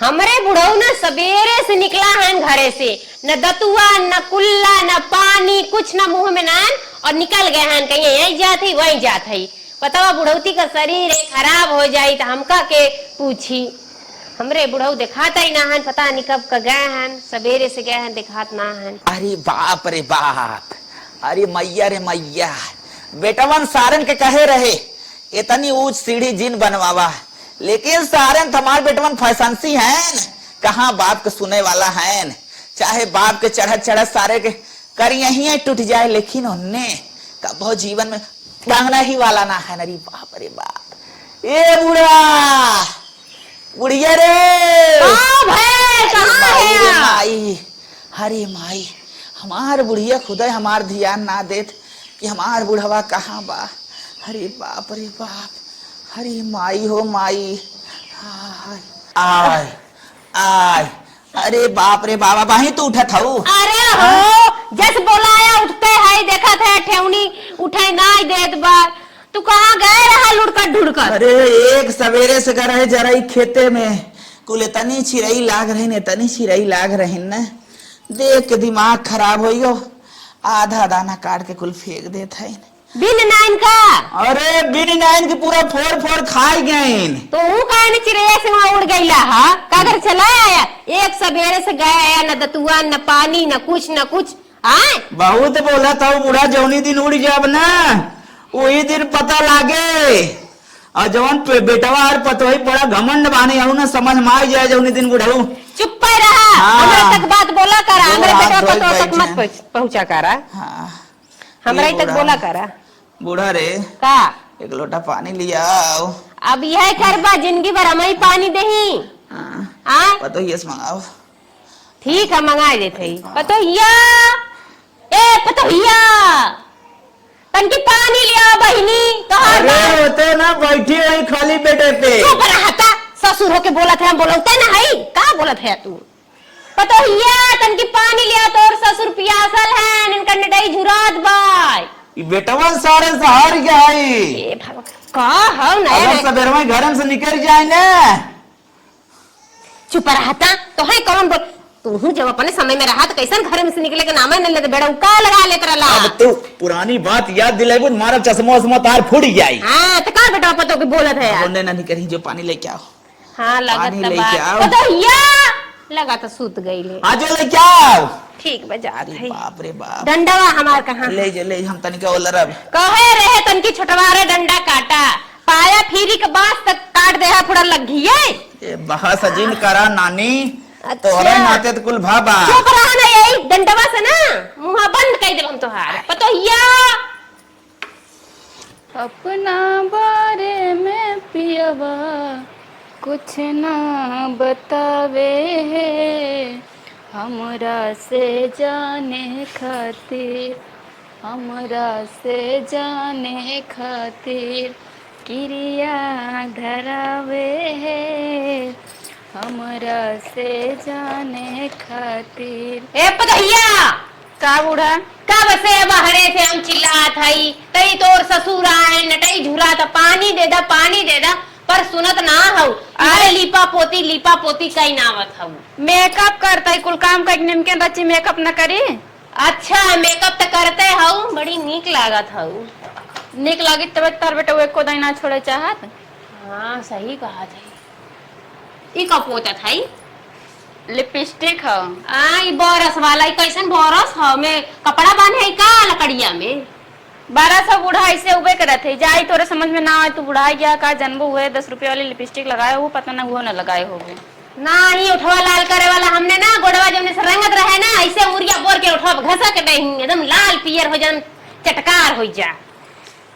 हमरे बुढ़ऊ ना सवेरे से निकला है घरे से, न दतुआ न कुल्ला न पानी कुछ न मुंह में नान, और निकल गए हैं कहीं यही जात ही वही जात है। बताओ बुढ़ौती का शरीर खराब हो जाये तो हमका के पूछी। हमरे बुढ़ऊ दिखाता ही ना है, पता नहीं कब का गए हैं, सवेरे से गए हैं दिखात ना है। अरे बाप रे बाप, अरे मैया रे मैया, बेटवन सारन के कहे रहे इतनी ऊंच सीढ़ी जिन बनवावा, लेकिन सारन हमारे बेटवन फैसनसी हैं, कहाँ बाप के सुने वाला है। चाहे बाप के चढ़त चढ़त सारे के कर यही टूट जाए, लेकिन उनने कबो जीवन में टांगना ही वाला ना है। अरे बाप रे बाप, ए बुढ़ा बुढ़िया रे माई, अरे माई हमार बुढ़िया खुदा हमार ध्यान ना देत कि हमार बुढ़वा कहाँ बा। अरे बाप रे बाप, अरे माई हो माई, आय आय, अरे बाप रे बाबा बाही तो उठत हूँ। अरे हो जैसे बोलाया उठते है, देखा था ठेवनी उठे ना देत बार, तू कहाँ गए रहा लुढ़कर ढुढ़कर? अरे एक सवेरे से कर रहे जरा खेते में कुल तनी चिरई लाग रही न, तनी चिरई लाग रही न, देख के दिमाग खराब हो गयो। आधा दाना काट के कुल फेंक देता है। बिन नाइन का? अरे बिन नाइन के पूरा फोड़ फोड़ खाई गए। तो वो कहने चिड़ैया से वहाँ उड़ गईला हा? कागर चला आया एक सवेरे से गया आया, न दतुआ न पानी न कुछ आए। बहुत बोला था बूढ़ा जौनी दिन उड़ जाब ना वही दिन पता लागे, और जवन बेटवा और पतोही बड़ा घमंड बानी हूँ ना, समझ में आ जाए जौनी दिन बुढ़ऊ। चुप पे रहा, हमरा तक बात बोला करा, हमरा बेटवा पतोह तक मत पहुँचा करा। हमरा तक बोला करा। बूढ़ा रे का एक लोटा पानी लिया आओ। अब यह करबा जिंदगी भर हम ही पानी दही। पतोहिया से मंगाओ। ठीक है मंगा देते। पतोहिया ए पतोहिया तनकी पानी लिया बहिनी। कहाँ अरे होते ना बैठी रही खाली बेटे पे। चुप रहता, ससुर होके बोला था, हम बोलते ना है का बोला था तू? पतोहिया तनकी पानी लिया, तोर ससुर पियासल है, इनका नटाई झुरात बाय। बेटवा सारे सहार गया है। ए भगवान का हो अगर सवेरे में घर से निकल जाए ना। चुप रहता तो है कौन बोल, तू जब अपने समय में रहा तो कैसन घर में से निकले के नाम नहीं लेते, बेड़ा उका लगा लेत रहला। अब तू पुरानी बात याद दिलाइबो, मारा चश्मा उस्मा तार फूट जाई। हां त का बेटा पतो के बोलत है यार। बोलने ना निकली, जो पानी लेके आओ। हां लागत त बात पतोहिया लगा तो सूत गईले। आज लेके आओ। ठीक बजात है। बाप रे बाप, डंडवा हमार कहां ले हम तनिका ओलरब कहे रहे तनकी छोटवारे डंडा काटा, पाया फिरी के बास तक काट दे है पूरा लगिए। ए बहस जिन करा नानी, तोरे नाते तो कुल भाबा। चुप रहा ना, यही डंडवा से ना मुंह बंद कर दे हम तोहार। पतोहिया अपना बारे में पियवा कुछ ना बतावे है, हमरा से जाने खातिर, हमरा से जाने खातिर क्रिया धरावे है, हमरा से जाने खातिर। ए पतोहिया का बूढ़ा का बसे बहरे से हम चिल्लात हई, तई तोर ससुर आए नटई झुरा त पानी दे दा, पर सुनत ना हऊ। अरे लीपा पोती कई नावत हऊ। मेकअप करता कुल काम कर, निमके बच्ची मेकअप न करी। अच्छा मेकअप तो करते हऊ, बड़ी नीक लागत हऊ। निक लगी तब तार बेटा वो एको ना छोड़े चाहत। हाँ सही कहा था। ई का पोतत हई? लिपस्टिक हो। ई बरस वाला, ई कैसन बरस ह में कपड़ा बांधे का लकड़िया में? 1200 बुढ़ाई से उबे करत है, जाई तोरे समझ में ना आए तू बुढ़ाई क्या का जनबो हुए 10 रुपए वाली लिपस्टिक लगाए हो, पता ना हुआ ना लगाए होगे। ना ही उठवा लाल करे वाला हमने ना गोड़वा जमने से रंगत रहे ना, ऐसे मुर्गिया बोर के उठवा घसा के दही एकदम लाल पियर हो जा, चटकार हो जा।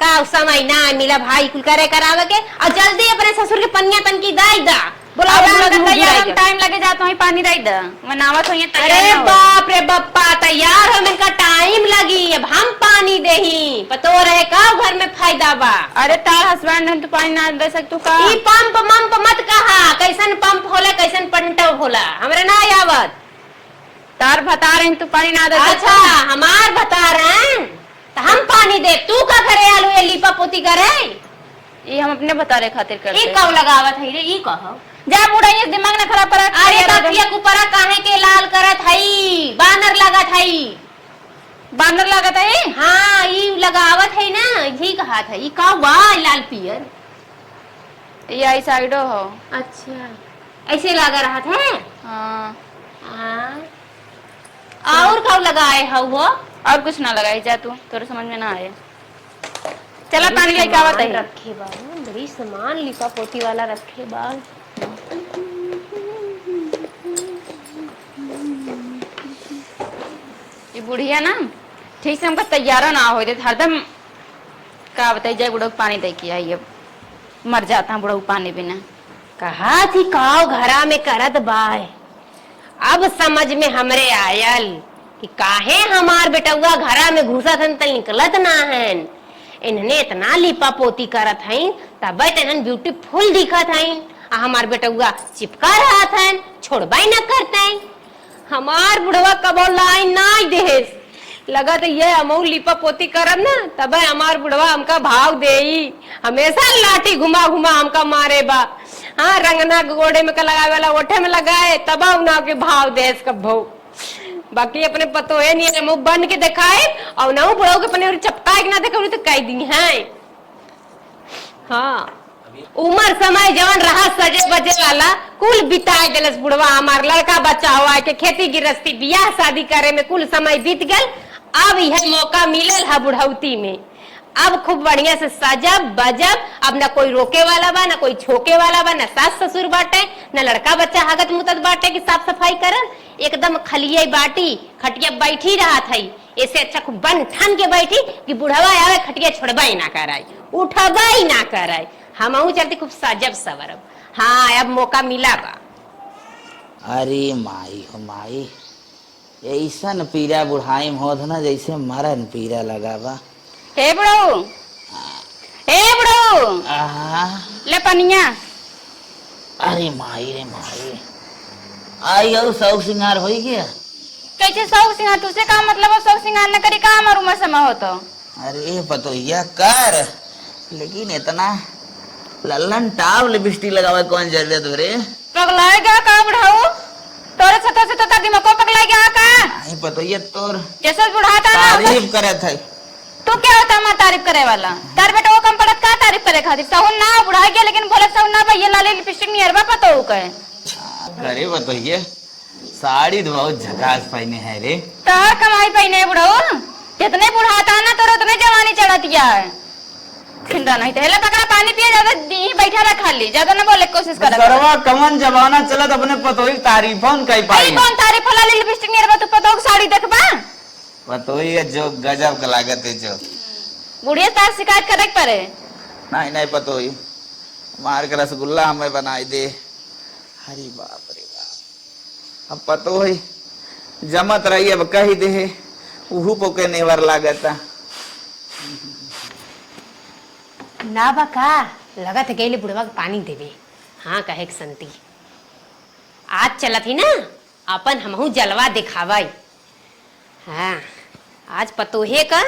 का समय ना मिला भाई कुल करे करावे के, और जल्दी अपने ससुर के पनिया तनकी दाई दा। बोला टाइम लगे जाता है पानी दाई दा मनावत होइए। अरे बाप रे बप्पा तैयार हो में का टाइम लगी, अब हम पानी देही पतो रहे का घर में फायदा बा। अरे तार हस्बैंड है तो पानी ना दे सक तू का? ई पंप मंप मत कहा, कैसन पंप होला कैसन पंटव होला, हमरे ना आवत। तार बता रहे तू पानी ना दे। अच्छा हमार बता रहे तो हम पानी दे, तू का करे आलू ये लीपा पोती करे? ये हम अपने बता रहे खातिर करते। ई कब लगावत है रे, ई कहो जा बूढ़ा ये दिमाग ना खराब कर। तकिया कुपरा काहे के लाल करत हई? बानर लागत हई। बानर लागत है। हाँ ई लगावत है ना, यही कहा था। ई का बा लाल पियर? ये आई साइडो हो। अच्छा ऐसे लगा रहा था। हाँ हाँ। और कब लगाए हो? और कुछ ना लगाई जा तू, तोरे समझ में ना आए। चला पानी लेके आवत है। रखे बा बड़ी सामान लिपा पोती वाला रखे बा। ये बुढ़िया ना ठीक से हमका तैयार ना हो दे, हरदम का बताई जाए बुढ़ऊ पानी दे के आई। अब मर जाता है बुढ़ऊ पानी बिना। कहा थी काव घरा में करत बाय। अब समझ में हमरे आयल कि काहे हमार बेटुआ घरा में घुसत हन त निकलत ना हन। इन्हने इतना लिपा पोती करत हईन तब इन्हन ब्यूटीफुल दिखत हईन। हमार बेटुआ चिपका रहा था, छोड़बाई न करते। हमार बुढ़वा कबो लाइन ना देस लगा तो ये अमऊ लिपा पोती करब ना तब हमार बुढ़वा हमका भाव देई। हमेशा लाठी घुमा घुमा हमका मारे बा। हाँ रंगना गोड़े में लगाए वाला ओठे में लगाए तब उना के भाव देस कब बाकी अपने पतो है नहीं मुंह बन के दिखाए और ना बुढ़ाओ के अपने चपका के ना देखा तो कह दी है। हाँ उम्र समय जवन रहा सजे बजे वाला कुल बिताए दिलस बुढ़वा। हमार लड़का बच्चा हुआ के खेती गृहस्थी बियाह शादी करे में कुल समय बीत गल। अब यह मौका मिलल है बुढ़ौती में। अब खूब बढ़िया से सजब बजब। अब न कोई रोके वाला बा, न कोई छोके वाला बा, न सास ससुर बाटे, न लड़का बच्चा हगत मुतत बाटे कि साफ सफाई करन। एकदम खलिया बाटी खटिया बैठी रहा था। ऐसे अच्छा खूब बन ठन के बैठी कि बुढ़वा आवे खटिया छोड़बाई ना कराई, उठबाई ना कराई। हमहू चलते खूब सजब सवरब। हाँ अब मौका मिला बा। अरे माई हो माई, ऐसन पीरा बुढ़ाई में होत ना जैसे मरन पीरा लगा बा। हे बुढ़ऊ, हे बुढ़ऊ, ले पनिया। अरे माई रे माई, आई और शौक सिंगार हो गया। कैसे शौक सिंगार? तुझसे का मतलब है शौक सिंगार न करी? का हमार उम्र समय हो तो? अरे पतोहिया कर, लेकिन इतना लल्लन टाव लिपस्टिक लगावे कौन जरूरत रे? पगलाएगा का बुढ़ऊ? तोरे छतो से तो दिमाग को पगलाएगा का? नहीं पतोहिया तोर जैसे बुढ़ाता ना तारीफ करत है। तू क्या होता हमार तारीफ करे वाला? तार बेटा वो कम पड़त का तारीफ करे खातिर? सहुन ना बुढ़ा गया लेकिन बोले सहुन ना भाई ये लाले लिपस्टिक नहीं हरबा पतो हो कहे। अरे बताइए साड़ी तो बहुत झकास पहने है रे। तार कमाई पहने बुढ़ऊ, जितने बुढ़ाता ना तो उतने जवानी चढ़तिया है। खिंदा नहीं तेला पकड़ा पानी पिए, ज्यादा दी बैठा रहा खाली, ज्यादा ना बोले कोशिश कर। सरवा कमन जमाना चलत अपने पतोही तारीफन कई पाई। कौन तारीफ वाला लिपस्टिक नहीं हरबा? तू पतो की साड़ी देखबा? पतोही जो गजब का लागत है जो। बुढ़िया तार शिकायत करे परे। नहीं नहीं पतोही मार के रसगुल्ला हमें बनाई दे। हरी बाप रे बाप, अब पतोही जमत रही अब कही दे उहू पोके नेवर लागता ना बका लगत गईले बुढ़वा के पानी देवे। हाँ कहे के संती आज चलत ही ना अपन हमहू जलवा दिखावाई। हाँ आज पतोहे का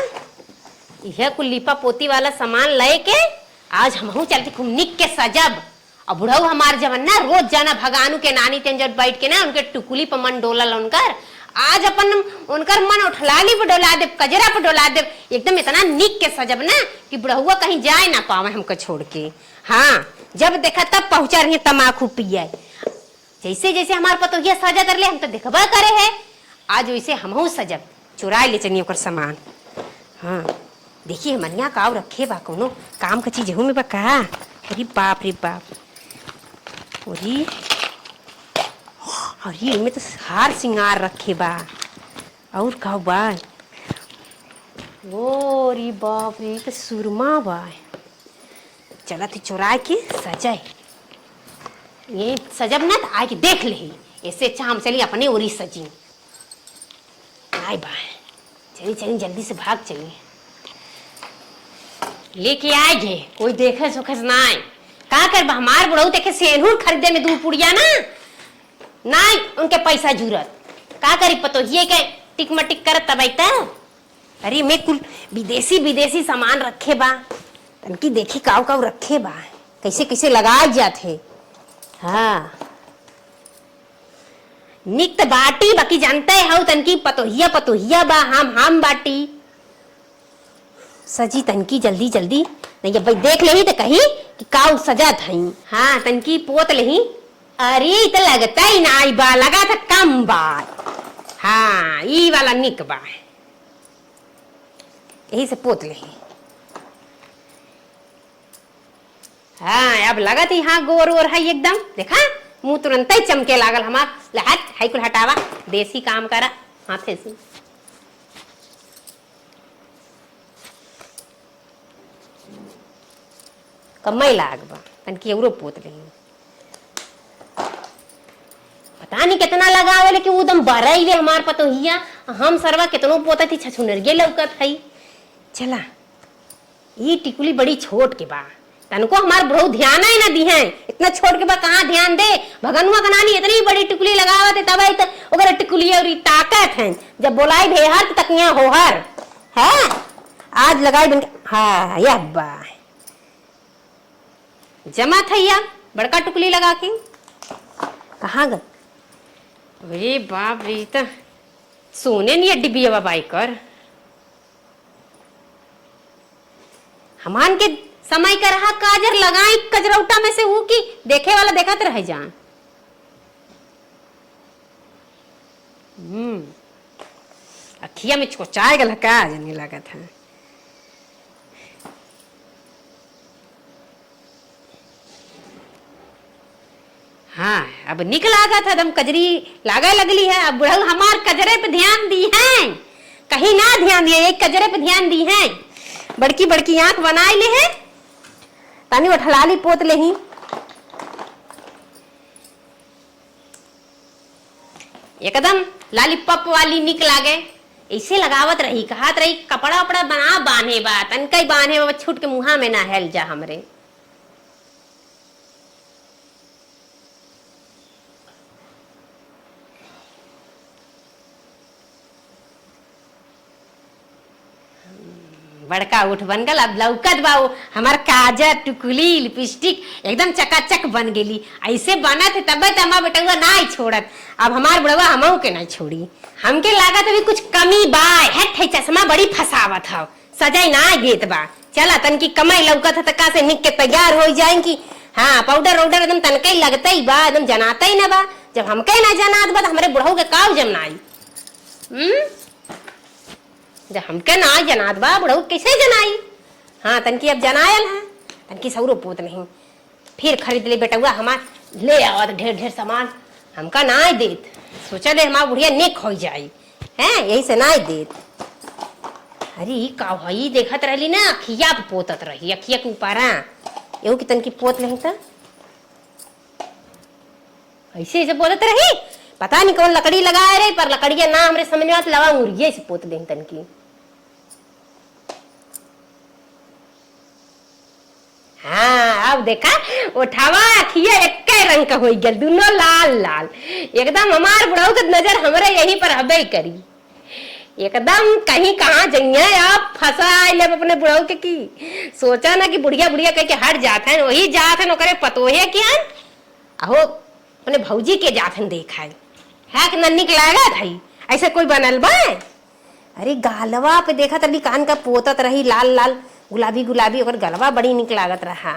यह कुल लिपा पोती वाला सामान ले के आज हमहू चलती खूब निक के सजब। और बुढ़ऊ हमार जवन ना रोज जाना भगानू के नानी तेन जब बैठ के ना उनके टुकुली पर मन डोलल उनकर। आज अपन उनकर मन उठलाली पे डोला दे, कजरा पे डोला दे, एकदम इतना निक के सजब ना कि बुढ़हुआ कहीं जाए ना पावे हमको छोड़ के। हाँ जब देखा तब पहुंचा रही तमाकू पिया। जैसे जैसे हमार पतोहिया सजा कर ले हम तो देखबा करे है। आज वैसे हमहू सजब चुरा ले चनी ओकर सामान। हाँ देखिए मनिया काव रखे बा कोनो काम का चीज में बा का? अरे बाप रे बाप, अरे अरे इनमें तो हार सिंगार रखे बा और का बा? ओ रे बाप रे तो सुरमा बा। चला थी चुरा के सजाए ये सजब ना तो आके देख ले। ऐसे अच्छा हम चली अपने ओरी सजी। आए बा चली चली जल्दी से भाग चली लेके आएगे कोई देखे सुखेस ना आए। का कर हमार बुढ़ऊ देखे सेनूर खरीदे में दूध पुड़िया ना नहीं उनके पैसा जरूरत का करी पतोहिए के टिक मटिक करत तबैता। अरे मैं कुल विदेशी विदेशी सामान रखे बा तनकी देखी काव काव रखे बा कैसे कैसे लगाए जाते। हाँ निक त बाटी बाकी जानते हो तनकी पतोहिया पतोहिया बा हम बाटी सजी तनकी जल्दी जल्दी नहीं जब भाई देख लेही तो कही कि काऊ सजा थई। हाँ तनकी पोत लेही। अरे तो लगता ही ना आई बा लगा था कम बात। हाँ ई वाला निक बा यही से पोत लेही। हाँ अब लगा थी हाँ गोर ओर है एकदम देखा मुंह तुरंत ही चमके लागल हमार लहट हाई कुल हटावा देसी काम करा हाथे से। कमाई लाग बा तनकी एवरो पोत रही पता नहीं कितना लगावे लेकिन वो दम बरइले हमार पतोहिया हम सरवा कितनो पोता थी छछुनरिये लौकत है। चला ये टिकुली बड़ी छोट के बा तनको हमार बहुत ध्यान ही ना दी है इतना छोट के बा कहाँ ध्यान दे भगनुआ कनानी इतनी बड़ी टिकुली लगावत है तब तो ओकरा टिकुली और ताकत है जब बोलाई भेहर तक यहाँ होहर है आज लगाई बन हाँ यह बा जमा थैया बड़का टुकली लगा के कहाँ गए। अरे बाप रे तो सोने नहीं अड्डी बिया बाबाई कर हमान के समय का रहा काजर लगाई कजरौटा में से वो की देखे वाला देखत रह जान। अखिया में चोचाए गल का जने लागत है। हाँ अब निक लागत है दम कजरी लागे लगली है। अब बुढ़ऊ हमार कजरे पे ध्यान दी है कहीं ना ध्यान दिए एक कजरे पे ध्यान दी है बड़की बड़की आंख बनाए ले है तानी उठलाली पोत ले ही। एकदम लालीपॉप वाली निक लागे ऐसे लगावत रही कहत रही कपड़ा उपड़ा बना बांधे बा तनकई बांधे बा छूट के मुहा में ना हेल जा हमरे। बड़का उठ बन गल अब लौकत बाऊ हमार काजर टुकली लिपस्टिक एकदम चकाचक बन गेली ऐसे बनत है तब हमार बेटुआ ना छोड़त अब हमार बुढ़वा हमहू के ना छोड़ी हमके लागत अभी कुछ कमी बा है चश्मा बड़ी फसावत है सजाई ना गेत बा चला तन की कमाई लौकत है तका से निक के तैयार हो जाएंगी। हाँ पाउडर वाउडर एकदम तनके लगता ही बा एकदम जनाता ही ना बा जब हमके ना जनात बा हमारे बुढ़ऊ के काव जमनाई जब हमके ना जनात बा बुढ़ऊ कैसे जनाई। हाँ तनकी अब जनायल है तनकी सौरो पोत नहीं फिर खरीद ले बेटुआ हमार ले आवत ढेर ढेर सामान हमका ना देत सोचा ले हमार बुढ़िया निक हो जाई है यही से ना देत। अरे का भाई देखत रहली ना अखिया पे पोतत रही अखिया के ऊपर एहू की तनकी पोत नहीं था ऐसे ऐसे पोतत रही पता नहीं कौन लकड़ी लगाए रही पर लकड़िया ना हमरे समझ में आत लवा मुर्गिया से पोत दे तनकी। हाँ अब देखा उठावा अखिया एक रंग का हो गया दोनों लाल लाल एकदम हमार बुढ़ऊ के नजर हमरे यहीं पर हबे करी एकदम कहीं कहाँ जाइए आप फंसा ले अपने बुढ़ऊ के की सोचा ना कि बुढ़िया बुढ़िया कह के हट जाते हैं वही जात है करे पतोहे क्या अहो अपने भौजी के जात हैं देखा है कि नन्नी के लागा था ऐसे कोई बनल बा। अरे गालवा पे देखा तभी कान का पोतत रही लाल लाल गुलाबी गुलाबी और गलवा बड़ी निक लागत रहा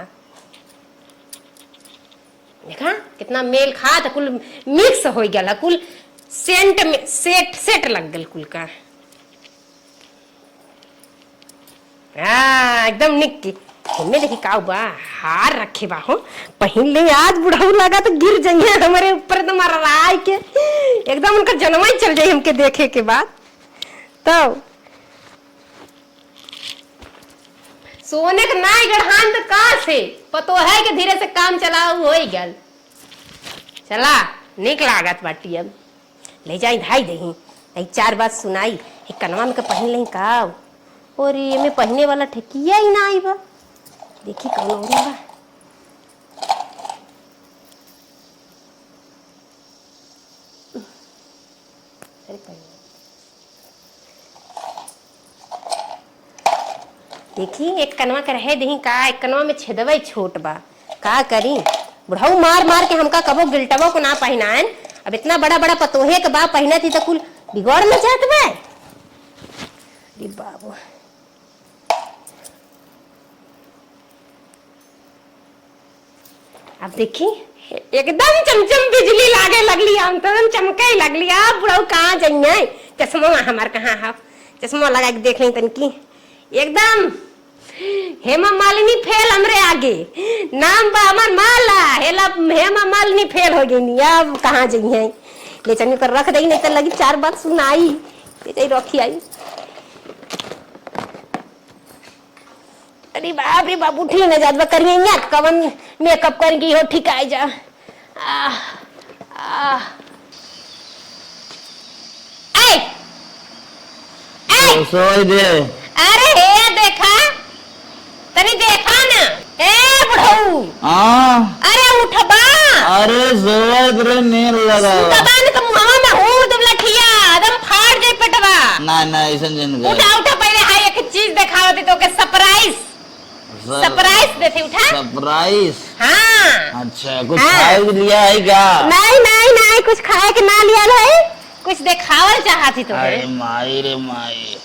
देखा कितना मेल खा था कुल मिक्स हो गया कुल सेंट में सेट सेट लग गल कुल का एकदम निक की हमें देखी का बा हार रखे बाहो पहन ले आज बुढ़ाऊ लगा तो गिर जाइए हमारे ऊपर तो मारा राय के एकदम उनका जन्म ही चल जाए हमके देखे के बाद तो सोने का नाई गढ़ान तो का से पतो है कि धीरे से काम चलाओ हो ही गल चला निक लागत बाटी अब ले जाई धाई दही एक चार बात सुनाई एक कनवा में के पहन ले का और ये में पहने वाला ठेकिया ही ना आई बा देखी कौन हो रहा बा देखी एक कनवा के रहे दही का एक कनवा में छेदवे छोट बा का करी बुढ़ऊ मार मार के हमका कबो गिल्टबो को ना पहनाएन अब इतना बड़ा बड़ा पतोहे के बा पहने थी तो कुल बिगड़ न जात बा। अरे बाबू अब देखी एकदम चमचम बिजली लागे लगली, हम तो चमके लगली। आप बुढ़ऊ कहाँ जाइए, चश्मा हमार कहाँ है, चश्मा लगा के देख लें तनकी। एकदम हेमा मालिनी फेल हमरे आगे, नाम बा हमार माला हेमा मालिनी फेल हो गई। अब कहाँ जाइए, ले चल कर रख दई, नहीं तो लगी 4 बात सुनाई, ले जाई रखी आई। अरे बाप रे बाप, उठी न जात करिए कवन मेकअप करेंगी हो ठीक आ जा। अरे हे देखा तनी देखा ना, ए बुढ़ऊ अरे उठबा। अरे जोर नींद लगा दबान के मुंहवा में हो तुम लठिया एकदम फाड़ जाए पेटवा। ना ऐसन जन उठा उठा पहले हाय एक चीज दिखावती तो के सरप्राइज देते। उठा सरप्राइज। हाँ अच्छा कुछ खाए लिया है क्या? नहीं कुछ खाए के ना लिया है, कुछ दिखावल चाहती तो। अरे माई रे माई,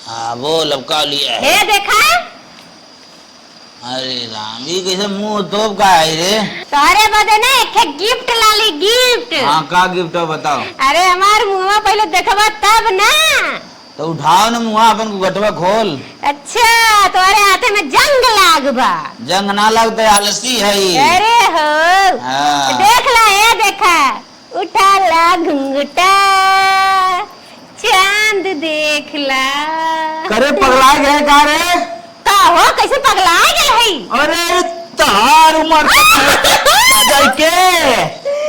हाँ वो लपका लिया है। हे देखा। अरे रामी कैसे मुंह तोप का है रे? तारे बदे ना एक गिफ्ट लाली गिफ्ट। हाँ का गिफ्ट है बताओ? अरे हमार मुंहवा पहले देखबा तब ना। तो उठाओ ना मुँह अपन को गटवा खोल। अच्छा तुम्हारे हाथे में जंग लागबा। जंग ना लगता है, आलसी है। अरे हो देख ला, ये देखा उठा ला घुंघटा, चांद देख ला। करे पगला गए का रे? का हो कैसे पगला गए है? अरे तार उमर के।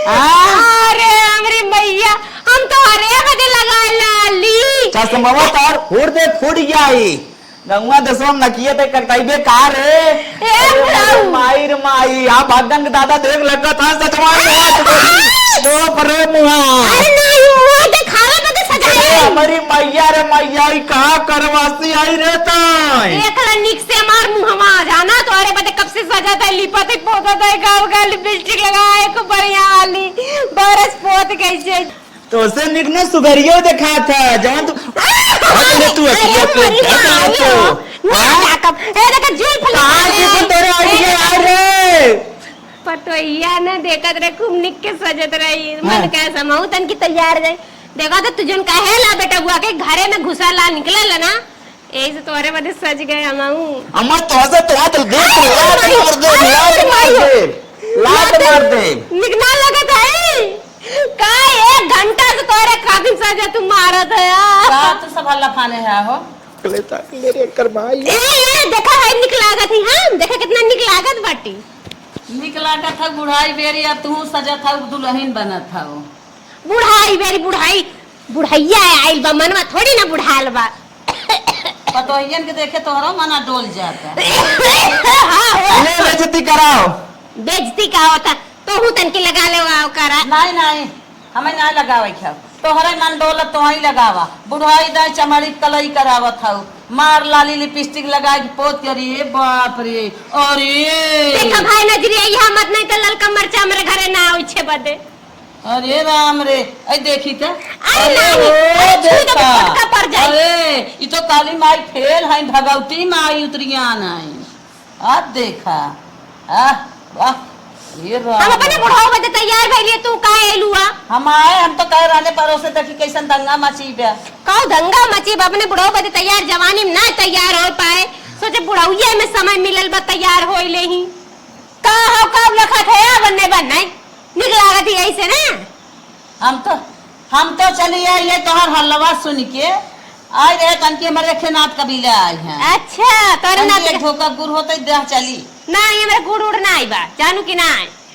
अरे हमरी मैया, हम तो हरे बदे लगा लाली चश्मा तार फोड़ दे, फूट गई गंगा दसवा नकिए ते कटाइबे कार रे। ए माई रे माई, आ भागन के दादा देख लगा था सचवा दो परे मुहा। अरे नहीं वो दिखावे बदे सजाए। हमारी मैया रे मैया, ई का करवासी आई रे ताई। देखला निक से मार मुहमा जाना तो अरे बदे कब से सजाता है, लिपते पोता है, गाव का लिपस्टिक लगाए को बढ़िया वाली बरस पोत कैसे। तो उसे निकने सुगरियो देखा था जवान तू तू अकेले पे कब ए देखा जुल्फ को तेरे आइडिया आ रे पटोइया ने देखत रे खूब निक के सजत रही। मन कैसा महू तन की तैयार रहे। देखा तो तुझन कहेला बेटा बुआ के घरे में घुसाला निकलेला ना, यही से तोरे बदे सज गए हमहू। अम्मा तो से तो हाथ देख लात मार दे निकना लगत है का 1 घंटा से तोरे खातिर सजा तू मारत है यार। रात सब हल्ला फाने है हो मेरे कर भाई। ए देखा है निक लागत है। हां देखा कितना निक लागत बाटी। निक लागत था बुढ़ाई बेरी, अब तू सजा था दुल्हन बनत था। बुढ़ाई बेरी बुढ़ाई बुढ़ैया आइल बा, मनवा थोड़ी ना बुढ़ाल बा। पतोहियन के देखे तोहरा मना डोल जाता। हां ले बेइज्जती कराओ। बेइज्जती का होता तो हूं तन की लगा ले वाओ करा। नहीं हमें ना लगावे क्या तोहरे मन डोलत तो ही लगावा। बुढ़ाई दाई चमड़ी कलई करावत था, मार लाली लिपस्टिक लगा के पोत करी। बाप रे अरे देखा भाई नजरिया यहां मत नहीं तो ललका मरचा मेरे घरे ना आउ छे बदे। अरे राम रे ऐ देखी त अरे देखा पर जाए। अरे ई तो काली माई फेल है, भगवती माई उतरिया नहीं। अब देखा वाह ये हम अपने बुढ़ाओ बदे तैयार भइलिए, तू काहे एलुआ? हम आए, हम तो कह रहने परोसे देखी कैसन दंगा मची बे। काऊ दंगा मची बा, अपने बुढ़ाओ बदे तैयार जवानी में ना तैयार हो पाए, सोचे बुढ़ाउये में समय मिलल बा तैयार होई लेही। का हो कब लखत है बनने बनने निक लागत है ऐसे ना। हम तो चली आई ये तोहर हल्लवा सुन के आए रहे तनके हमारे खेनाथ कबीले आए हैं। अच्छा तोरे ना एक धोखा गुर होते देह चली ना, ये मेरे गुड़ उड़ ना आई बा जानू कि ना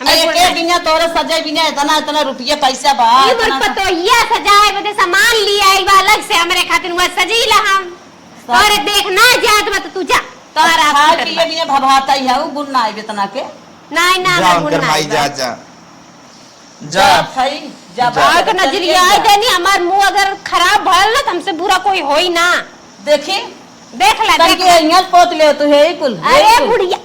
के बिना तोरे सजाए बिना इतना रुपये पैसा बा। ये मोर पतोहिया सजाए बदे सामान लिए आई बा अलग से हमरे खातिर हुआ सजीला हम। तोरे देख ना जात बा तू जा तोरा खा पिए बिना भभाता ही है गुण ना आई बेतना के। नहीं ना मैं गुण ना जा जा जा भाई जा बात नजरिया आई देनी। हमार मुंह अगर खराब भल ना हमसे बुरा कोई होई ना। देखी देख ले तन के यहाँ पोत ले तू है कुल। अरे बुढ़िया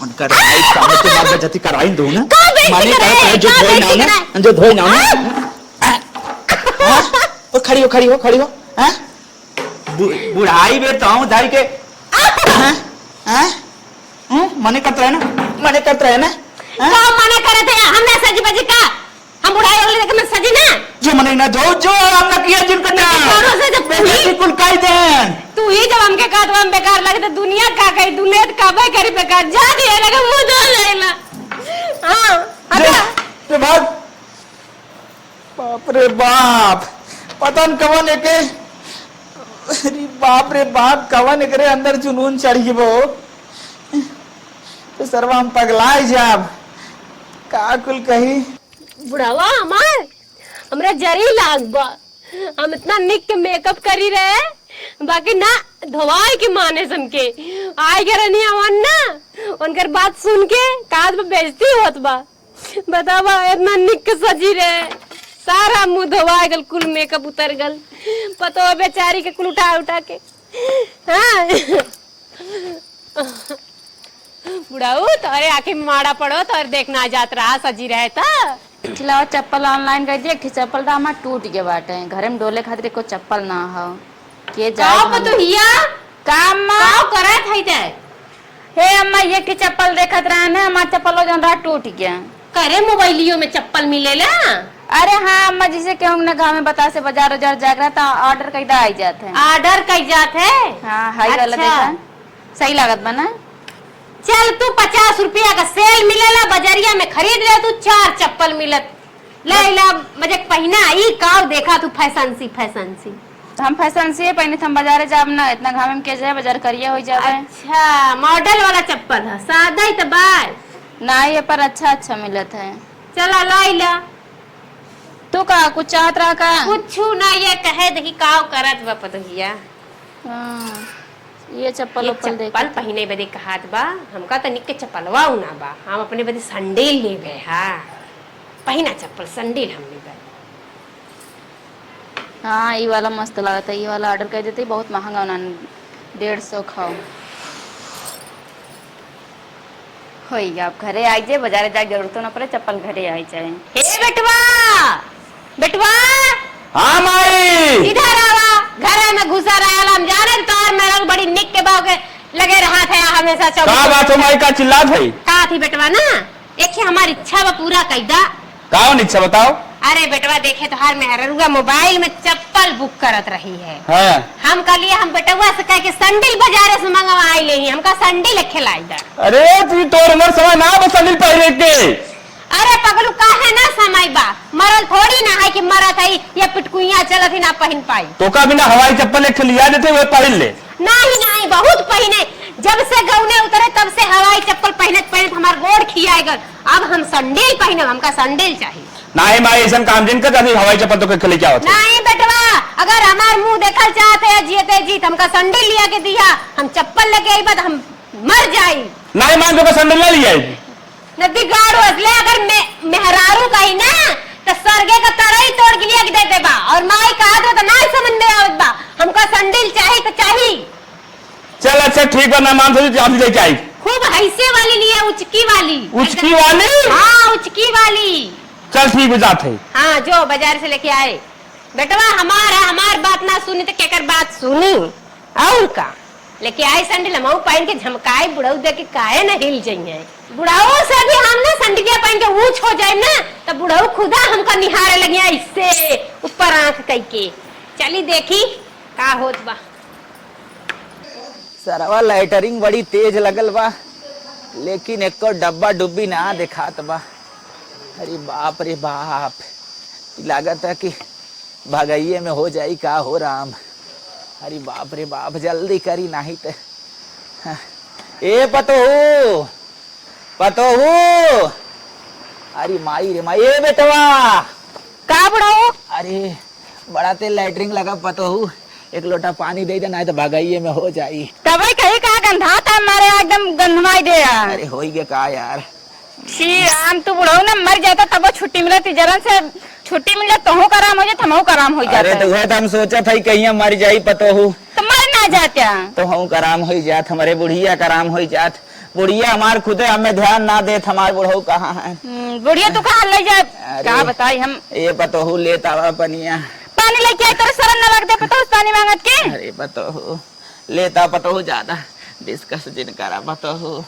मन कर सामने के बाद बेइज्जती कराई दूं ना। का बेइज्जती माने करे? का जो का धोई ना बेइज्जती ना करे? जो धोई ना ना ओ खड़ी हो हैं बुढ़ाई बे तो दाई के हैं मने करत रहे ना का मने करे थे हमने सजी बजी का हम बुढ़ाई वाले देख में सजी ना जो मने ना जो हमने किया जिनका ना करो से जब बिल्कुल काई देन तू ही जब हमके कहत हम बेकार लगे तो दुनिया का कही दुनिया का भाई करी बेकार जा दिए लगे मुंह धो लेला हां रे बाप रे बाप पता न कवन एके अरे बाप रे बाप कवन एकरे अंदर जुनून चढ़ गयो तो सरवा हम पगलाए जाब का कुल कही बुढ़ावा हमार हमरा जरी लाग बा हम इतना निक के मेकअप करी रहे बाकी ना धोवाई के माने सन के आय के रहनी अवन ना उनकर बात सुन के काज में बेइज्जती होत बा बतावा इतना निक के सजी रहे सारा मुंह धोवा गल कुल मेकअप उतर गल पतो बेचारी के कुल उठा के हाँ बुढ़ाऊ तोरे आंखें में माड़ा पड़ो तो देखना जात रहा सजी रहे था चिल्लाओ चप्पल ऑनलाइन गई थी एक ठे चप्पल दा हमार टूट गए बाटे घरे में डोले खातिर को चप्पल ना हो के जाए काओ तो हिया काम काओ करत है ते हे अम्मा ये के चप्पल देखत रहे ना हमार चप्पल जन रहा टूट गया करे मोबाइलियो में चप्पल मिलेला अरे हाँ अम्मा जिसे के हमने गाँव में बता से बाजार जाग रहा था ऑर्डर कैदा आई जाते हैं ऑर्डर कई जात है हाँ हाई वाला देखा सही लागत बना चल तू 50 रुपया का सेल मिलेला बजरिया में खरीद ले तू 4 चप्पल मिलत ले मजे पहना आई काव देखा तू फैशन सी हम फैशन से पहले हम बाजार जाब ना इतना घाम में के जाए बाजार करिए हो जाए अच्छा मॉडल वाला चप्पल है सादा ही तो बाल ना ये पर अच्छा मिलत है चला ला तू का कुछ चाहत रहा का कुछ ना ये कहे देखी काव करत बा पतहिया ये चप्पल चप्पल पहने बदे कहात बा हमका तो निक के चप्पलवा उना बा हम अपने बदे संडेल लेबे हां पहना चप्पल संडेल हम लेबे हाँ ये वाला मस्त लगता है ये वाला ऑर्डर कर देते बहुत महंगा ना 150 खाओ होई आप घरे आई जाए बाजार जाए जरूरत ना पड़े चप्पल घरे आई जाए हे बेटवा हाँ माई इधर आवा घर में घुसा रहा हम जाने तोर मेरा बड़ी निक के भाव के लगे रहा था हमेशा का बात हो माई का चिल्लात है का थी बेटवा ना एक हमारी इच्छा बा पूरा कैदा कौन इच्छा बताओ अरे बेटवा देखे तो हर मेहरुआ मोबाइल में चप्पल बुक करत रही है हाँ। हम कलिए हम बेटवा से कह के संडल बाजारे से मंगवाई ले हमका संडल खिलाई दा अरे तू तोर उम्र समय ना बस संडल पहने के अरे पगलू का है ना समय बा मरल थोड़ी ना है कि मरत है या पिटकुइया चलत ही ना पहन पाई तो का बिना हवाई चप्पल एक लिया देते वो पहन ले नहीं बहुत पहने जब से गौने उतरे तब से हवाई चप्पल पहनत हमार गोड़ खियाए गल अब हम संडेल पहने हमका संडेल चाहिए नहीं माई ऐसा काम जिन का हवाई चप्पल तो के लिए क्या होता नहीं बेटवा अगर हमार मुंह देखल चाहते है जीते जीत हमका संडेल लिया के दिया हम चप्पल लेके आई बाद हम मर जाई नहीं मान तो संडल ले लिया नदी गाड़ो असले अगर मेहरारू कही ना तो सरगे का तरई तोड़ के लिया के दे देबा और माई कहा तो ना समझ में आवत बा हमका संडेल चाहिए तो चाहिए चल अच्छा ठीक है ना मान से आप लेके आई खूब हैसे वाली लिए उचकी वाली हाँ उचकी वाली चल ठीक है जाते हाँ जो बाजार से लेके आए बेटवा हमार बात ना सुनी तो केकर बात सुनी और का लेके आए संडल हम पहन के झमकाए बुढ़ऊ दे के काहे न हिल जाइए बुढ़ाऊ से भी हम ना संडलिया पहन के ऊंच हो जाए ना तो बुढ़ऊ खुदा हमका निहारे लगे इससे ऊपर आंख कई के चली देखी का होत बा सरवा लाइटरिंग बड़ी तेज लगल बा लेकिन एक डब्बा डुब्बी ना दिखात बा अरे बाप रे बाप लागत है कि भगैये में हो जाई का हो राम अरे बाप रे बाप जल्दी करी नहीं तो ए पतोहू अरे माई रे माई ए बेटवा का बुढ़ाओ अरे बड़ा तेल लाइटरिंग लगा पतोहू एक लोटा पानी दे देना है तो भगाइए में हो जाई तभी कहीं का गंधा था हमारे एकदम गंधमाई दे यार अरे हो गया का यार शी राम तू बुढ़ाऊ ना मर जाता तब वो छुट्टी मिलती जरा से छुट्टी मिल जाए तो काम हो जाए हमहू कराम हो जाता अरे तो वह तो हम सोचा था कहीं मर जाई पतोहू तो मर ना जाते तो हम कराम हो जात हमारे बुढ़िया कराम हो जात बुढ़िया हमार खुदे हमें ध्यान ना दे, हमार बुढ़ऊ कहाँ है। बुढ़िया तू कहाँ ले जाए, अरे। क्या बताई हम। ये बतहू लेता हुआ पनिया। पानी लेके आई तेरे शरण न लगते पता उस पानी मांगत के। अरे बतहू लेता पतहू ज्यादा डिस्कस जिन करा बतहू।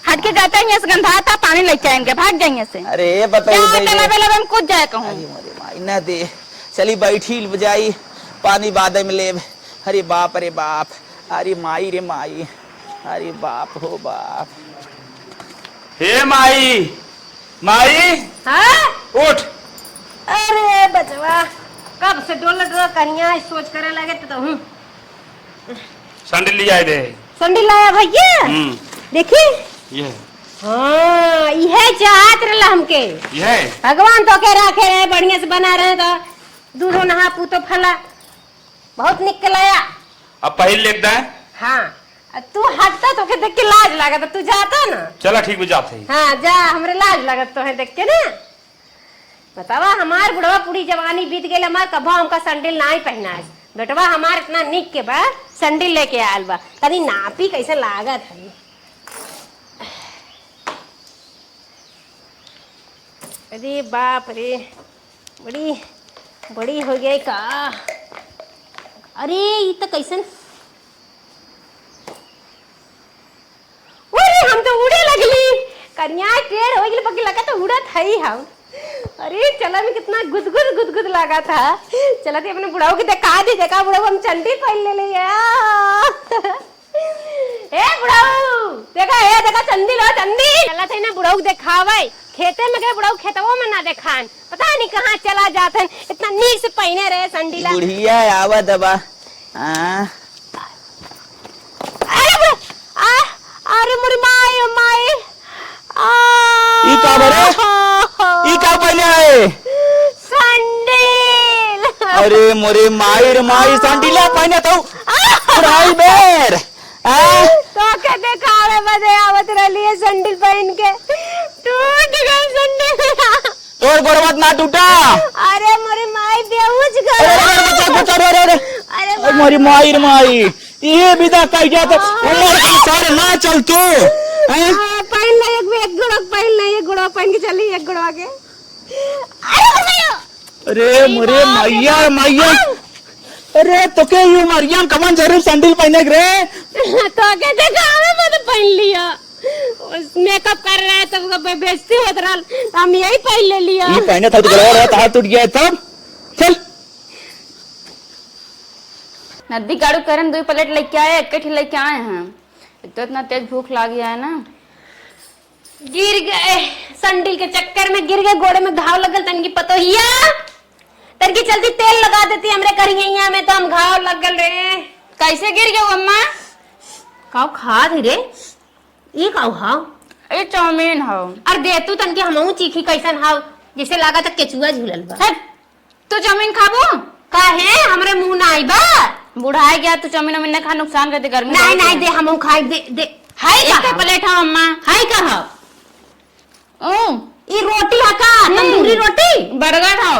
हट के जाते हैं गंधा था, पानी लेके आएंगे, भाग जाएंगे से। अरे बतहू दे दे। बेला हम कूद जाए कहूँ। अरे मोरे माई न दे, चली बैठी बजाई पानी बादे में ले। अरे बाप रे बाप, अरे माई रे माई, अरे बाप हो बाप। हे माई, माई हाँ? उठ। अरे बचवा कब से डोल कन्या सोच करे लगे तो हूँ। सैंडल ले आए दे। संडी लाया भैया, देखी। ये हाँ यह चाहत रहा हमके, ये भगवान तो के रखे रहे बढ़िया से बना रहे तो दूधो नहा पूतो फला बहुत निकलाया। अब पहले लेक दे। हाँ तू हटता तो के देख के लाज लागत, तू जाता ना। चला ठीक बुझाते ही। हाँ जा, हमरे लाज लागत तो है देख के ना। बतावा हमार बुढ़वा पूरी जवानी बीत गई, हमार कभो हमका सैंडल ना ही पहना है। बेटवा हमार इतना निक के बा सैंडल लेके आयल बा, तनी नापी कैसे लागत है। अरे बाप रे, बड़ी बड़ी हो गई का। अरे ये तो कैसन, अरे हम तो उड़े लगली, कन्या टेढ़ हो गई पकी लगा तो उड़त है ही हम। अरे चला में कितना गुदगुद लगा था। चला थे अपने बुढ़ाओ की देखा दी, देखा बुढ़ाओ हम चंडी पहन ले लिया। ए बुढ़ाओ देखा, ए देखा चंदी लो चंदी। चला थे ना बुढ़ाओ देखावे, खेते में गए बुढ़ाओ खेतवो में ना देखान, पता नहीं कहाँ चला जाते हैं। इतना नीक से पहने रहे संडीला। बुढ़िया आवा दबा। अरे मोरी माई माई, ई का बरे, ई का पहले आए संडील। अरे मोरे माई रे माई, संडीला पहने तो बुढ़ाई बेर। तो के देखावे बदे आवत रही है संडील पहन के, टूट गई संडील। तोर गोरवत ना टूटा। अरे मोरी माई बेहुच गई। अरे मोरी माई रे माई, ये विदा कह जा तो उम्र अनुसार ना चल तू। पहन ले एक गुड़क पहन ले, एक गुड़क पहन के चली, एक गुड़क के। अरे मोरे मैया मैया, अरे तो के ये मरियम कमन जरूर सैंडल पहने रे। तो के देखावे बदे पहन लिया, मेकअप कर रहा है तब बेइज्जती होत रहल, हम यही पहन ले लिया। ये पहने था तो गला रहा, हाथ टूट गया तब। चल नदी गाड़ू करन 2 प्लेट लेके आए, एक लेके आए हैं। तो इतना तेज भूख लगी है ना। गिर गए संडील के चक्कर में, गिर गए, गोड़े में घाव लगल। तन की पतोहिया तन की चलती तेल लगा देती हमरे करिया में, तो हम घाव लगल रे। कैसे गिर गए अम्मा? काव खा दी रे, ये काव हाव? ये चाउमीन हो। अरे दे तू तन की हमहू चीखी कैसन हाव, जैसे लागा था केचुआ झूलल बा। हट, तू चाउमीन खाबो? काहे हमरे मुंह ना आई बा। बुढ़ाई गया तो चाउमीन वाउमीन ना खा, नुकसान करते गर्मी। नहीं नहीं दे, हमहू खाई दे दे। हाय एक प्लेट हो अम्मा। हाय कहा ओ ये रोटी है का, तंदूरी रोटी बर्गर हो।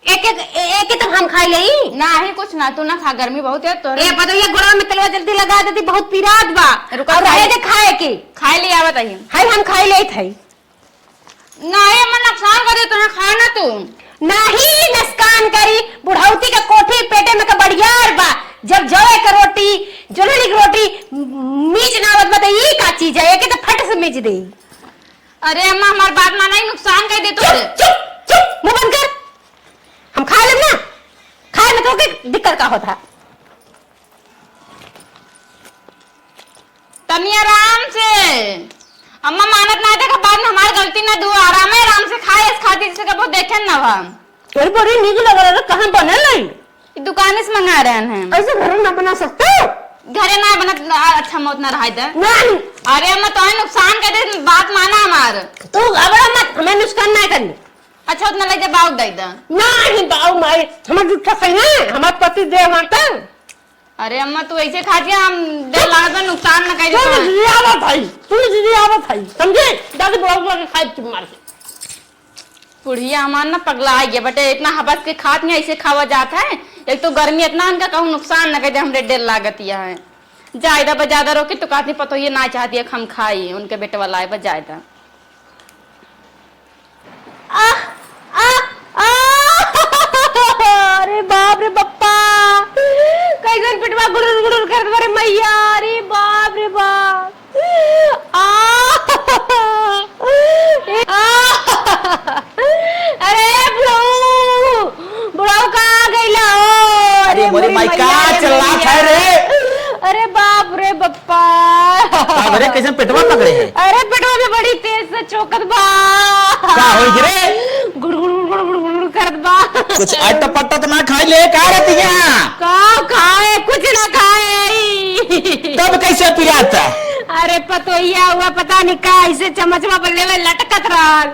एक तक हम खाई लई ना ही कुछ ना, तू ना खा, गर्मी बहुत है। तो ए पता ये गोड़ा में तलवा जल्दी लगा देती, बहुत पीरात बा। रुका, और रहे दे खाए के, खाई लिया बताइए। हाय हम खाई ले थई। नहीं अम्मा नुकसान करे तो खा ना तू। नहीं नस्कान करी, बुढ़ौती का कोठी पेटे में का बढ़ियार बा। जब जवे का रोटी, जोलरी की रोटी मीच ना आवत बता, ये का चीज है, एक तो फट से मीच दे। अरे अम्मा हमारी बात माना ही नुकसान कर दे। तो चुप मुंह बंद कर, हम खा ले ना, खाए में तो के दिक्कत का होता। तनी आराम से अम्मा, मानत ना देखा बाद में हमारी गलती ना, दो आराम से खाए, इस खातिर से कबो देखे ना हम। तेरी बड़ी नीक लग रहा है, कहाँ बने नहीं? दुकान से मंगा रहे हैं। ऐसे घर में ना बना सकते? घरे ना बना अच्छा मौत ना रहा था। नहीं अरे अम्मा तो नुकसान कर दे, बात माना हमार। तू घबरा मत, हमें नुकसान नहीं करनी। अच्छा उतना ले जा बाग दे दा। नहीं बाऊ माई, हमारे जूठा सही है, हमारे पति देव मानता। अरे अम्मा तू ऐसे खा दिया, हम दे लागत में नुकसान न कर तू जियावा भाई, समझे? दादी बुढ़ाऊ के खाए चुप मार के। बुढ़िया हमार ना पगला आ गया बटे, इतना हबस के खात नहीं, ऐसे खावा जाता है। एक तो गर्मी इतना, इनका कहूँ नुकसान न कर दे, हमरे डेढ़ लागत यह है। जायदा बजादा रोके तो कहती पतो ये ना चाहती है हम खाई उनके बेटे वाला है बजायदा। अरे बाप रे बप्पा कैसन पिटवा गुड़ुर गुड़ुर कर दे मैया। अरे बाप रे बाप अरे बुढ़ऊ बुढ़ऊ कहाँ गइला हो। अरे मोरे माई का चला था रे। अरे बाप रे बप्पा अरे कैसे पेटवा पकड़े है। अरे पेटवा में बड़ी तेज से चौकत बा। का होई रे गुड़ गुड़ गुड़ गुड़ गुड़ करत बा। कुछ अट्टा पट्टा तो ना खाई ले का रहतिया। का खाए कुछ ना खाए तब कैसे पिराता। अरे पतोहिया हुआ पता नहीं का ऐसे चमचवा पर लेवे लटकत रहल।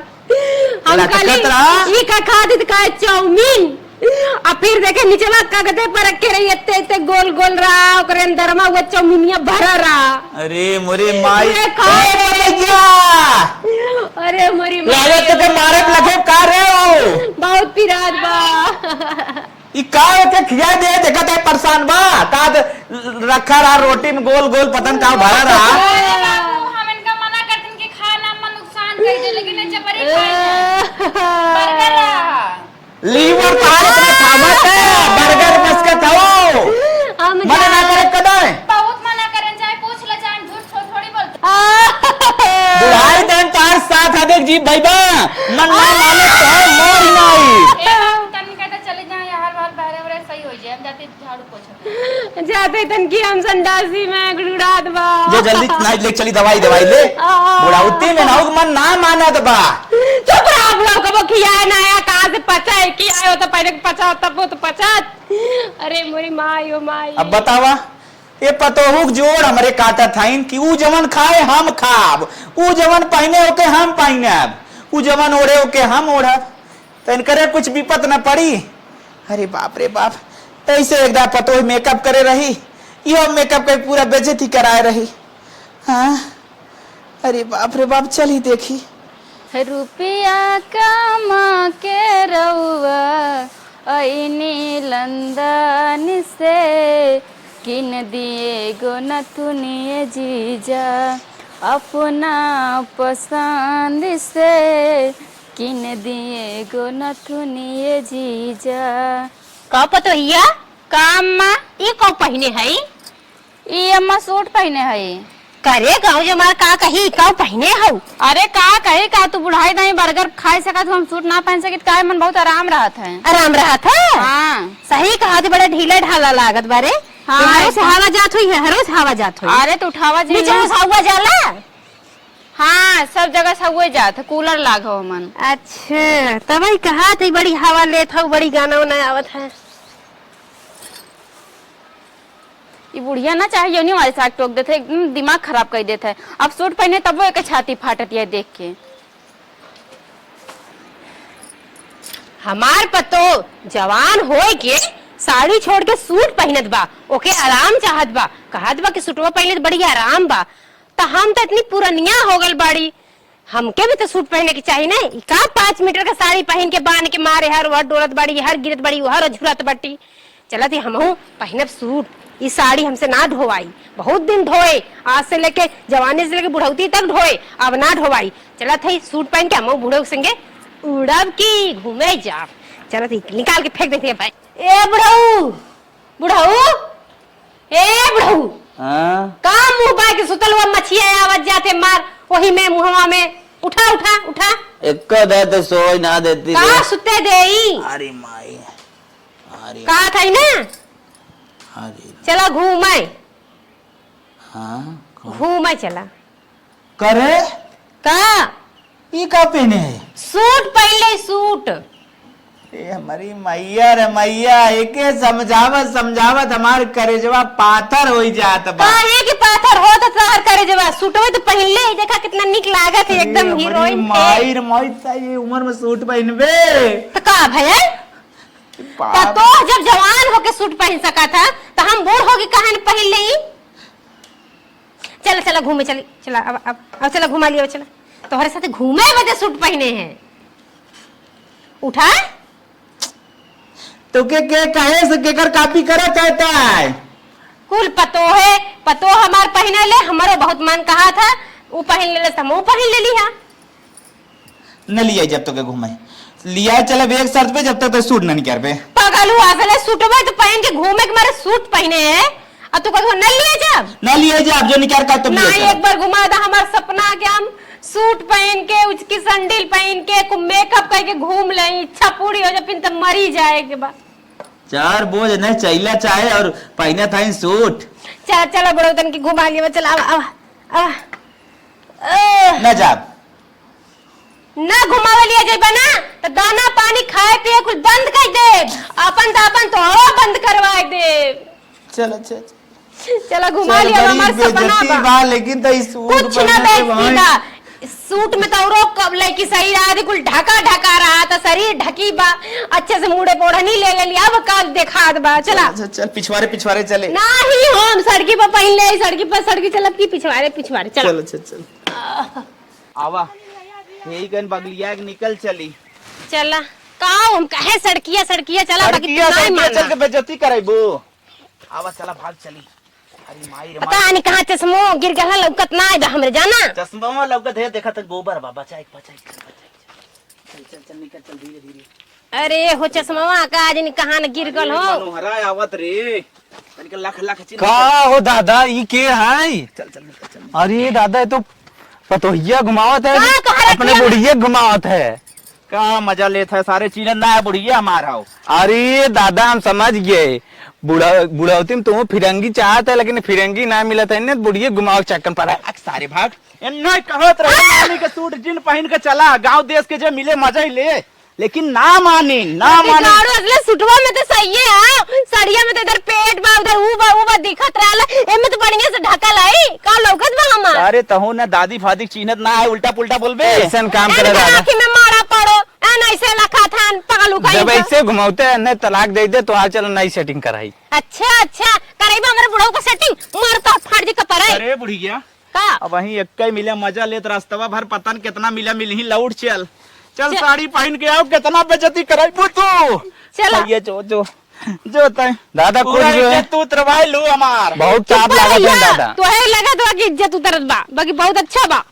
हम लटकत रहा? ई का खा दी का चाउमीन और फिर देखे नीचवा कागजे पर रखे रही इतने गोल गोल रहा ओकरे अंदर में वो चाउमीनिया भरा रहा। अरे मोरे माई अरे खाए रे गया। अरे मोरी लागत तो मारे लगे का रे हो। बहुत पिरात बा। ई का के खिया दे देखत है परेशान बा का रखा रहा रोटी में गोल गोल पतन का भरा रहा। हम इनका मना करते हैं कि खाना में नुकसान कर दे लेकिन जबरी खाए बर्गर लीवर पार इतने थामत है बर्गर मस्कत हो मना ना करे कदाए। बहुत मना करें चाहे पूछ ले चाहे झूठ थोड़ी बोलते। बुढ़ाई देन तार साथ अधिक जी भाईबा मन ना माने तो मोर नहीं। तन कहता चले जाए हर बार बहरे बहरे सही हो जाए हम जाते झाड़ू पोछा जाते तन की हम संडासी में गुड़गुड़ात बा। जो जल्दी नाइट ले चली दवाई दवाई ले बुढ़ाउती में ना मन ना मानत बा। चुप रहो आप लोग को खिया ना आया कहां से पचा है कि आयो तो पहले पचा तब वो तो पचा। अरे मोरी माई ओ माई। अब बतावा ये पतोहुक जोड़ हमरे काटा थाइन कि ऊ जवन खाए हम खाब ऊ जवन पहने होके हम पहनब ऊ जवन ओढ़े होके हम ओढ़ब तो इनकरे कुछ विपत न पड़ी। अरे बाप रे बाप ऐसे एकदा पतोह मेकअप करे रही यो मेकअप के पूरा बेइज्जती कराए रही। हाँ अरे बाप रे बाप चली देखी। रुपया कमा के रउआ ऐनी लंदन से किन दिए गो नथुनिए जीजा अपना पसंद से किन दिए गो नथुनिए जीजा। का पतोहिया का अम्मा ये को पहने है ई अम्मा सूट पहने है। करे गाँव जमार का कही का पहने हो। अरे का कहे का तू बुढ़ाई दाई बर्गर खाए सका तो हम सूट ना पहन सके का मन बहुत आराम रहत है। आराम रहा था। हाँ सही कहा थी बड़ा ढीला ढाला लागत बारे। हाँ, हरोज हवा जात हुई है हरोज हवा जात हुई। अरे तो उठावा जी नीचे हवा जाला। हाँ सब जगह सब हुए जात कूलर लागो मन। अच्छा तभी कहा थी बड़ी हवा लेत हो बड़ी गाना वाना आवत है। ये बुढ़िया ना चाहे योनी वाले साग टोक देते एकदम दिमाग खराब कर देता है। अब सूट पहने तब वो एक छाती फाटत है देख के। हमार पतो जवान होए के साड़ी छोड़ के सूट पहनत बा ओके आराम चाहत बा कहत बा कि सूटवा पहने तो बड़ी आराम बा। तो हम तो इतनी पुरनिया हो गल बाड़ी हमके भी तो सूट पहने की चाहिए ना। का 5 मीटर का साड़ी पहन के बांध के मारे हर वह डोरत बाड़ी हर गिरत बाड़ी हर झुरत बाटी। चला थी हम पहनब सूट ये साड़ी हमसे ना धोवाई बहुत दिन धोए आज से लेके जवानी से लेके बुढ़ौती तक धोए अब ना धोवाई। चला थी सूट पहन के हम बुढ़ऊ संगे उड़ब की घूमे जाब। चला थी निकाल के फेंक देते भाई। ए बुढ़ऊ बुढ़ऊ ए बुढ़ऊ का मुंह बाय के सुतल हुआ मछिया आवाज जाते मार वही में मुहवा में उठा उठा उठा एक दे तो सोई ना देती का सुते देई। अरे माई अरे का था ना अरे चला घूमे हाँ घूमे चला करे का ई का पहने है। सूट पहले सूट ए हमारी मैया रे मैया एके समझावत समझावत हमार करेजवा पाथर हो जात बा। काहे की पाथर हो तो सहर करे जवा सूटवे तो पहले देखा कितना निक लागत है एकदम हीरोइन माई रे माई ये उम्र में सूट पहनबे तो का भैया तो जब जवान होके सूट पहन सका था तो हम बूढ़ होके कहां न पहन ले। चला चला घूमे चली चला अब चला घुमा लियो चला तुम्हारे साथ घूमे बदे सूट पहने हैं उठा तो के कहे से केकर कॉपी करे कहता है कुल पतो है पतो हमार पहने ले, हमारो बहुत मन कहा था वो पहन ले हम वो पहन ले लिया। न लिया जब तक घूमे लिया चले एक शर्त पे, जब तक तो सूट नहीं कर पे। पागल हुआ असले सूट में तो पहन के घूमे के मारे सूट पहने हैं और तू कहतो न लिए जब न लिया जब जो निकाल का तुम ना एक बार घुमा दा हमार सपना के हम सूट पहन के उसकी सैंडल पहन के खूब मेकअप करके घूम ले, इच्छा पूरी हो जाए फिर तो मरी जाए के बाद। चार बोझ न चैला चाहे और पहने था सूट। चल चलो बड़ो तन की घुमा लिया, चल अब न जाब ना घुमावे लिया जाए ना तो दाना पानी खाए पिए कुछ बंद कर दे, अपन तो बंद करवाए दे। चलो चलो घुमा लिया हमारा सपना बा। लेकिन तो इस सूट कुछ ना बेचतीगा, सूट में तो औरो कब लड़की सही रहा थी, कुल ढका रहा था, शरीर ढकी बा, अच्छे से मुड़े पोड़ा नहीं ले लिया, अब काल देखा बा। चला चल पिछवारे चले। नहीं हम सड़की पर पहन ले, सड़की पर सड़की चल की पिछवारे चलो। चल आवा यही कन बगलिया निकल चली। चला का हम कहे सड़किया चला बाकी तू नहीं मानना। चल के बेइज्जती कराइबो। आवा चला भाग चली। अरे माई रे पता नहीं कहां चश्मो गिर गया लौकत ना आइबा हमरे जाना। चश्मा में लौकत है, देखा तो गोबर बा, बचाई चल निकल चल धीरे। अरे हो चश्मा का आज कहां न गिर गल हो। मनोहरा आवत रे तनिक लाख चिन्ह का हो दादा ई के है? चल। अरे दादा ये तो पतोहिया घुमावत है, हाँ, कहाँ अपने रखिया? बुढ़िया घुमावत है। का मजा लेता है, सारे चीज ना है बुढ़िया हमारा हो। अरे दादा हम समझ गए, बुढ़ावती में तुम फिरंगी चाहत है लेकिन फिरंगी ना मिलत है, बुढ़िया घुमाव चक्कर पर है। सारे भाग नहीं कहत रहे मानी के सूट जीन पहन के चला गांव देश के जो मिले मजा ही ले, लेकिन ना मानी गाड़ो असले सुटवा में तो सही है। हां साड़िया में तो इधर पेट बा उधर ऊ बा दिखत रहला, एमे तो बढ़िया से ढकल है का लौकत बा हमार। अरे तहु ना दादी फादी चिन्हत ना है, उल्टा पुल्टा बोलबे। ऐसा काम करे दादा, कि मैं मारा पड़ो ना ऐसे लखा था पागल का। जब ऐसे घुमाते हैं न तलाक दे दे तो आज चलो नई सेटिंग कराई। अच्छा कराइबा हमारे बुढ़ऊ का सेटिंग मारता फाड़ दी कपर है। अरे बुढ़िया का अब वहीं एक ही मिले मजा लेत, रास्तवा भर पता न कितना मिला मिलही लौट चल साड़ी पहन के आओ, कितना बेइज्जती कराइबो तू। चलो ये जो तय दादा खुद पूरा जो है इज्जत तू उतरवाई लू हमार। बहुत चाप लागत है दादा। तो है लगा तो कि इज्जत उतरत बा बाकी बहुत अच्छा बा।